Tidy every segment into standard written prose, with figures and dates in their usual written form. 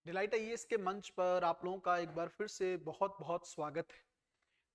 Delight IAS के मंच पर आप लोगों का एक बार फिर से बहुत बहुत स्वागत है।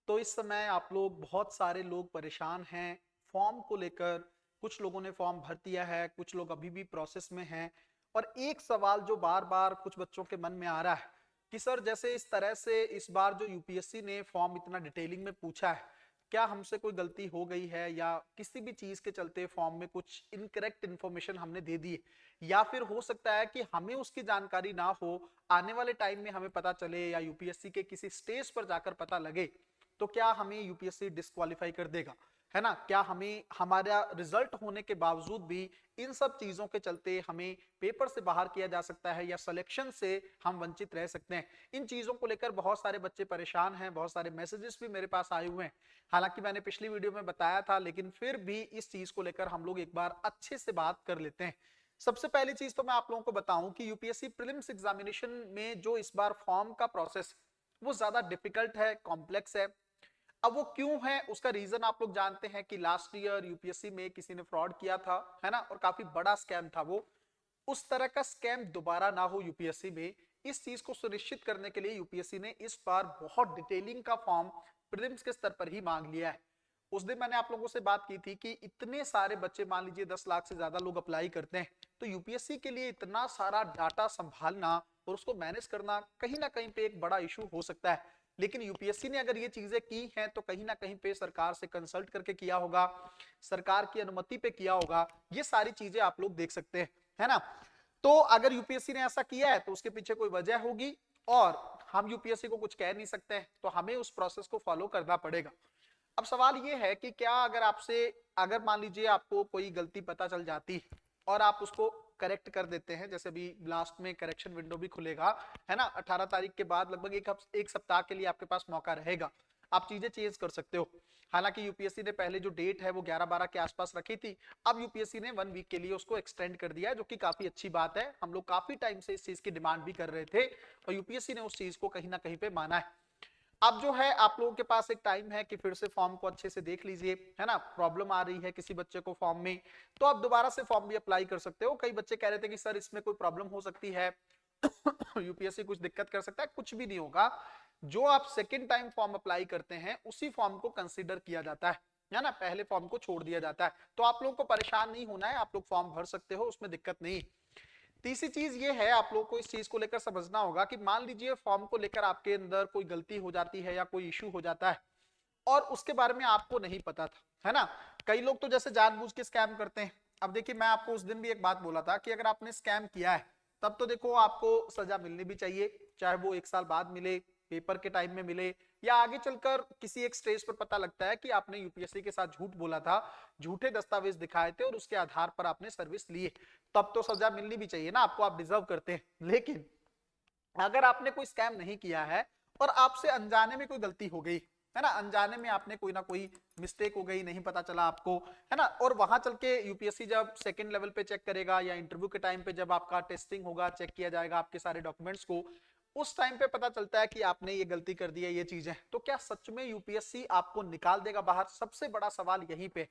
तो इस समय आप लोग बहुत सारे लोग परेशान हैं फॉर्म को लेकर। कुछ लोगों ने फॉर्म भर दिया है, कुछ लोग अभी भी प्रोसेस में हैं। और एक सवाल जो बार बार कुछ बच्चों के मन में आ रहा है कि सर जैसे इस तरह से इस बार जो यूपीएससी ने फॉर्म इतना डिटेलिंग में पूछा है, क्या हमसे कोई गलती हो गई है या किसी भी चीज के चलते फॉर्म में कुछ इनकरेक्ट इन्फॉर्मेशन हमने दे दी है, या फिर हो सकता है कि हमें उसकी जानकारी ना हो, आने वाले टाइम में हमें पता चले या यूपीएससी के किसी स्टेज पर जाकर पता लगे, तो क्या हमें यूपीएससी डिस्क्वालीफाई कर देगा, है ना? क्या हमें हमारा रिजल्ट होने के बावजूद भी इन सब चीजों के चलते हमें पेपर से बाहर किया जा सकता है या सिलेक्शन से हम वंचित रह सकते हैं? इन चीजों को लेकर बहुत सारे बच्चे परेशान हैं, बहुत सारे मैसेजेस भी मेरे पास आए हुए हैं। हालांकि मैंने पिछली वीडियो में बताया था, लेकिन फिर भी इस चीज को लेकर हम लोग एक बार अच्छे से बात कर लेते हैं। सबसे पहली चीज तो मैं आप लोगों को बताऊं कि यूपीएससी प्रीलिम्स एग्जामिनेशन में जो इस बार फॉर्म का प्रोसेस वो ज्यादा डिफिकल्ट है, कॉम्प्लेक्स है। अब वो क्यों है उसका रीजन आप लोग जानते हैं कि लास्ट ईयर यूपीएससी में किसी ने फ्रॉड किया था, है ना? और काफी बड़ा स्कैम था वो। उस तरह का स्कैम दोबारा ना हो यूपीएससी में, इस चीज को सुनिश्चित करने के लिए यूपीएससी ने इस बार बहुत डिटेलिंग का फॉर्म प्रीलिम्स के स्तर पर ही मांग लिया है। उस दिन मैंने आप लोगों से बात की थी कि इतने सारे बच्चे, मान लीजिए 10 लाख से ज्यादा लोग अप्लाई करते हैं, तो यूपीएससी के लिए इतना सारा डाटा संभालना और उसको मैनेज करना कहीं ना कहीं पे एक बड़ा इशू हो सकता है। लेकिन यूपीएससी ने अगर ये चीजें की हैं तो कहीं ना कहीं पे सरकार से कंसल्ट करके किया होगा, सरकार की अनुमति पे किया होगा। ये सारी चीजें आप लोग देख सकते हैं, है ना? तो अगर यूपीएससी ने ऐसा किया है तो उसके पीछे कोई वजह होगी, और हम यूपीएससी को कुछ कह नहीं सकते हैं, तो हमें उस प्रोसेस को फॉलो करना पड़ेगा। अब सवाल ये है कि क्या अगर आपसे, अगर मान लीजिए आपको कोई गलती पता चल जाती और आप उसको करेक्ट कर देते हैं, जैसे अभी लास्ट में करेक्शन विंडो भी खुलेगा, है ना? 18 तारीख के बाद लगभग एक सप्ताह के लिए आपके पास मौका रहेगा, आप चीजें चेंज कर सकते हो। हालांकि यूपीएससी ने पहले जो डेट है वो 11-12 के आसपास रखी थी, अब यूपीएससी ने 1 वीक के लिए उसको एक्सटेंड कर दिया है, जो कि काफी अच्छी बात है। हम लोग काफी टाइम से इस चीज की डिमांड भी कर रहे थे और यूपीएससी ने उस चीज को कहीं ना कहीं पे माना है। अब जो है आप लोगों के पास एक टाइम है कि फिर से फॉर्म को अच्छे से देख लीजिए, है ना? प्रॉब्लम आ रही है किसी बच्चे को फॉर्म में, तो आप दोबारा से फॉर्म भी अप्लाई कर सकते हो। कई बच्चे कह रहे थे कि सर इसमें कोई प्रॉब्लम हो सकती है, यूपीएससी कुछ दिक्कत कर सकता है। कुछ भी नहीं होगा। जो आप सेकेंड टाइम फॉर्म अप्लाई करते हैं उसी फॉर्म को कंसिडर किया जाता है ना? पहले फॉर्म को छोड़ दिया जाता है। तो आप लोगों को परेशान नहीं होना है, आप लोग फॉर्म भर सकते हो, उसमें दिक्कत नहीं। तीसरी चीज ये है, आप लोगों को इस चीज को लेकर समझना होगा कि मान लीजिए फॉर्म को लेकर आपके अंदर कोई गलती हो जाती है या कोई इश्यू हो जाता है और उसके बारे में आपको नहीं पता था, है ना? कई लोग तो जैसे जानबूझ के स्कैम करते हैं। अब देखिए, मैं आपको उस दिन भी एक बात बोला था कि अगर आपने स्कैम किया है तब तो देखो आपको सजा मिलनी भी चाहिए, चाहे वो 1 साल बाद मिले, पेपर के टाइम में मिले, या आगे चलकर किसी एक स्टेज पर पता लगता है कि आपने यूपीएससी के साथ झूठ बोला था, झूठे दस्तावेज दिखाए थे और उसके आधार पर आपने सर्विस ली है, तब तो सजा मिलनी भी चाहिए ना आपको, आप डिजर्व करते हैं। लेकिन अगर आपने कोई स्कैम नहीं किया है और आपसे अनजाने में कोई गलती हो गई, है ना, अनजाने में आपने कोई ना कोई मिस्टेक हो गई, नहीं पता चला आपको, है ना, और वहां चल के यूपीएससी जब सेकंड लेवल पे चेक करेगा या इंटरव्यू के टाइम पे जब आपका टेस्टिंग होगा, चेक किया जाएगा आपके सारे डॉक्यूमेंट्स को, उस टाइम पे पता चलता है कि आपने ये गलती कर दी है, ये चीज है, तो क्या सच में यूपीएससी आपको निकाल देगा बाहर? सबसे बड़ा सवाल यहीं पे।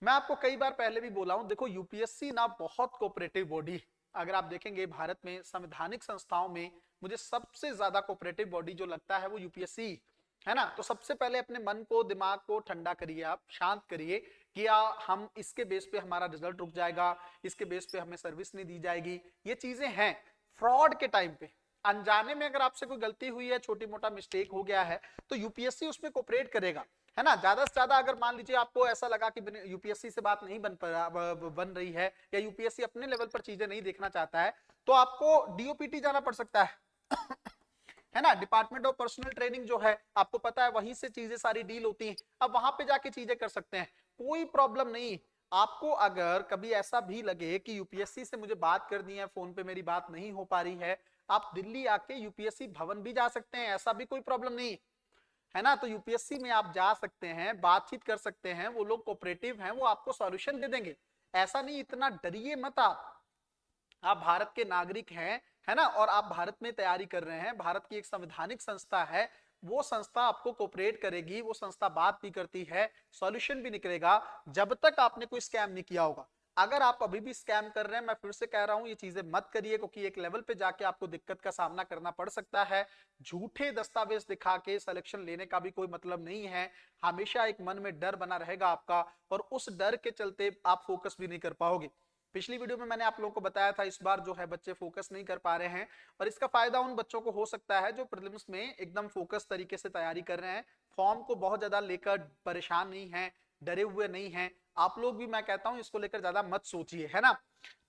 मैं आपको कई बार पहले भी बोला हूं, देखो यूपीएससी ना बहुत कोऑपरेटिव बॉडी। अगर आप देखेंगे भारत में संवैधानिक संस्थाओं में मुझे सबसे ज्यादा कोऑपरेटिव बॉडी जो लगता है वो यूपीएससी, है ना? तो सबसे पहले अपने मन को, दिमाग को ठंडा करिए, आप शांत करिए कि हम इसके बेस पे हमारा रिजल्ट रुक जाएगा, इसके बेस पे हमें सर्विस नहीं दी जाएगी, ये चीजें हैं। फ्रॉड के टाइम पे अनजाने में अगर आपसे कोई गलती हुई है, छोटी मोटा मिस्टेक हो गया है, तो यूपीएससी उसमें कोऑपरेट करेगा, है ना? ज्यादा से ज्यादा अगर मान लीजिए आपको ऐसा लगा कि यूपीएससी से बात नहीं बन रही है या यूपीएससी अपने लेवल पर चीजें नहीं देखना चाहता है, तो आपको डीओपीटी जाना पड़ सकता है, है ना? डिपार्टमेंट ऑफ पर्सनल ट्रेनिंग जो है, आपको पता है वहीं से चीजें सारी डील होती हैं। अब वहां पे जाके चीजें कर सकते हैं, कोई प्रॉब्लम नहीं। आपको अगर कभी ऐसा भी लगे कि यूपीएससी से मुझे बात करनी है, फोन पे मेरी बात नहीं हो पा रही है, आप दिल्ली आके यूपीएससी भवन भी जा सकते हैं, ऐसा भी कोई प्रॉब्लम नहीं, है ना? तो यूपीएससी में आप जा सकते हैं, बातचीत कर सकते हैं, वो लोग कोऑपरेटिव हैं, वो आपको सॉल्यूशन दे देंगे। ऐसा नहीं, इतना डरिए मत आप भारत के नागरिक हैं, है ना? और आप भारत में तैयारी कर रहे हैं, भारत की एक संवैधानिक संस्था है, वो संस्था आपको कोऑपरेट करेगी, वो संस्था बात भी करती है, सॉल्यूशन भी निकलेगा, जब तक आपने कोई स्कैम नहीं किया होगा। अगर आप अभी भी स्कैम कर रहे हैं, मैं फिर से कह रहा हूं ये चीजें मत करिए, क्योंकि एक लेवल पे जाके आपको दिक्कत का सामना करना पड़ सकता है। झूठे दस्तावेज दिखा के सिलेक्शन लेने का भी कोई मतलब नहीं है। हमेशा एक मन में डर बना रहेगा आपका, और उस डर के चलते आप फोकस भी नहीं कर पाओगे। पिछली वीडियो में मैंने आप लोगों को बताया था, इस बार जो है बच्चे फोकस नहीं कर पा रहे हैं, और इसका फायदा उन बच्चों को हो सकता है जो प्रीलिम्स में एकदम फोकस तरीके से तैयारी कर रहे हैं, फॉर्म को बहुत ज्यादा लेकर परेशान नहीं है, डरे हुए नहीं हैं। आप लोग भी, मैं कहता हूं, इसको लेकर ज्यादा मत सोचिए, है ना।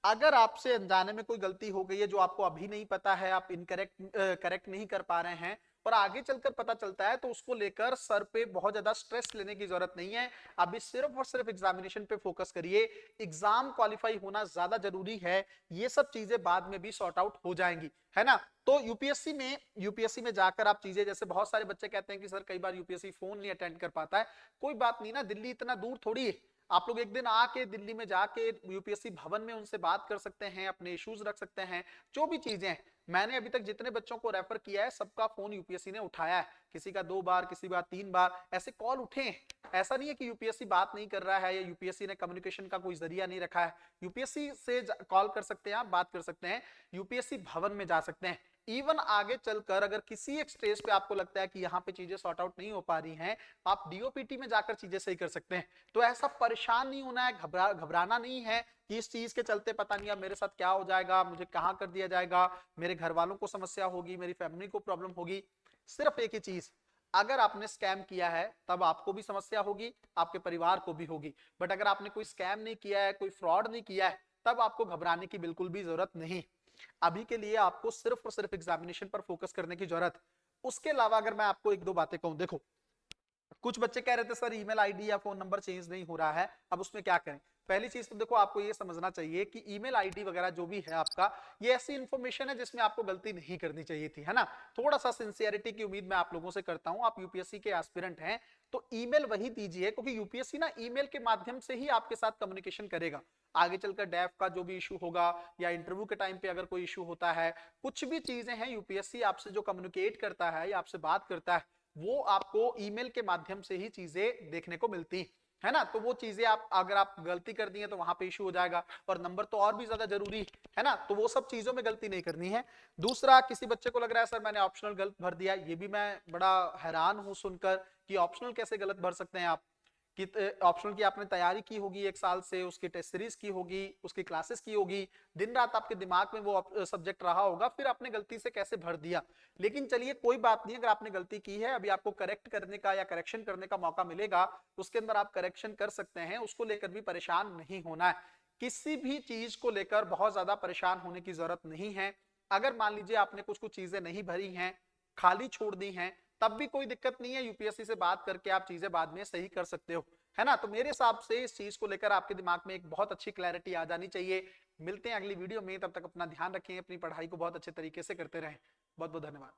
अगर आपसे अनजाने में कोई गलती हो गई है जो आपको अभी नहीं पता है, आप इनकरेक्ट करेक्ट नहीं कर पा रहे हैं, और आगे चलकर पता चलता है, तो उसको लेकर सर पे बहुत ज्यादा स्ट्रेस लेने की जरूरत नहीं है। अभी सिर्फ और सिर्फ एग्जामिनेशन पे फोकस करिए। एग्जाम क्वालिफाई होना ज्यादा जरूरी है, ये सब चीजें बाद में भी सॉर्ट आउट हो जाएंगी, है ना। तो यूपीएससी में जाकर आप चीजें, जैसे बहुत सारे बच्चे कहते हैं कि सर कई बार यूपीएससी फोन नहीं अटेंड कर पाता है, कोई बात नहीं ना, दिल्ली इतना दूर थोड़ी है। आप लोग एक दिन आके दिल्ली में जाके यूपीएससी भवन में उनसे बात कर सकते हैं, अपने इश्यूज रख सकते हैं, जो भी चीजें हैं। मैंने अभी तक जितने बच्चों को रेफर किया है, सबका फोन यूपीएससी ने उठाया है, किसी का 2 बार, किसी बार 3 बार, ऐसे कॉल उठे हैं। ऐसा नहीं है कि यूपीएससी बात नहीं कर रहा है, या यूपीएससी ने कम्युनिकेशन का कोई जरिया नहीं रखा है। यूपीएससी से कॉल कर सकते हैं आप, बात कर सकते हैं, यूपीएससी भवन में जा सकते हैं। इवन आगे चलकर अगर किसी एक स्टेज पे आपको लगता है कि यहाँ पे चीजें सॉर्ट आउट नहीं हो पा रही हैं, आप डीओपीटी में जाकर चीजें सही कर सकते हैं। तो ऐसा परेशान नहीं होना है, घबराना नहीं है कि इस चीज के चलते पता नहीं अब मेरे साथ क्या हो जाएगा, मुझे कहाँ कर दिया जाएगा, मेरे घर वालों को समस्या होगी, मेरी फैमिली को प्रॉब्लम होगी। सिर्फ एक ही चीज, अगर आपने स्कैम किया है तब आपको भी समस्या होगी, आपके परिवार को भी होगी। बट अगर आपने कोई स्कैम नहीं किया है, कोई फ्रॉड नहीं किया है, तब आपको घबराने की बिल्कुल भी जरूरत नहीं। अभी के लिए आपको सिर्फ और सिर्फ एग्जामिनेशन पर फोकस करने की जरूरत। उसके अलावा अगर मैं आपको एक दो बातें कहूं, देखो, कुछ बच्चे कह रहे थे सर ईमेल आईडी या फोन नंबर चेंज नहीं हो रहा है, अब उसमें क्या करें। पहली चीज तो देखो, आपको ये समझना चाहिए कि ईमेल आईडी वगैरह जो भी है आपका, ये ऐसी इंफॉर्मेशन है जिसमें आपको गलती नहीं करनी चाहिए थी, है ना। थोड़ा सा सिंसियरिटी की उम्मीद मैं आप लोगों से करता हूं। आप यूपीएससी के एस्पिरेंट हैं, तो ईमेल वही दीजिए, क्योंकि यूपीएससी ना ईमेल के माध्यम से ही आपके साथ कम्युनिकेशन करेगा। आगे चलकर डैफ का जो भी इशू होगा, या इंटरव्यू के टाइम पे अगर कोई इशू होता है, कुछ भी चीजें हैं, यूपीएससी आपसे जो कम्युनिकेट करता है या आपसे बात करता है, वो आपको ईमेल के माध्यम से ही चीजें देखने को मिलती है ना। तो वो चीजें आप, अगर आप गलती कर दी है तो वहां पे इशू हो जाएगा, और नंबर तो और भी ज्यादा जरूरी है ना। तो वो सब चीजों में गलती नहीं करनी है। दूसरा, किसी बच्चे को लग रहा है सर मैंने ऑप्शनल गलत भर दिया, ये भी मैं बड़ा हैरान हूं सुनकर कि ऑप्शनल कैसे गलत भर सकते हैं आप। कि ऑप्शनल की आपने तैयारी की होगी 1 साल से, उसकी टेस्ट सीरीज की होगी, उसकी क्लासेस की होगी, दिन रात आपके दिमाग में वो सब्जेक्ट रहा होगा, फिर आपने गलती से कैसे भर दिया। लेकिन चलिए कोई बात नहीं, अगर आपने गलती की है, अभी आपको करेक्ट करने का या करेक्शन करने का मौका मिलेगा, उसके अंदर आप करेक्शन कर सकते हैं, उसको लेकर भी परेशान नहीं होना है। किसी भी चीज को लेकर बहुत ज्यादा परेशान होने की जरूरत नहीं है। अगर मान लीजिए आपने कुछ कुछ चीजें नहीं भरी हैं, खाली छोड़ दी हैं, तब भी कोई दिक्कत नहीं है, यूपीएससी से बात करके आप चीजें बाद में सही कर सकते हो, है ना। तो मेरे हिसाब से इस चीज को लेकर आपके दिमाग में एक बहुत अच्छी क्लैरिटी आ जानी चाहिए। मिलते हैं अगली वीडियो में, तब तक अपना ध्यान रखें, अपनी पढ़ाई को बहुत अच्छे तरीके से करते रहें। बहुत बहुत धन्यवाद।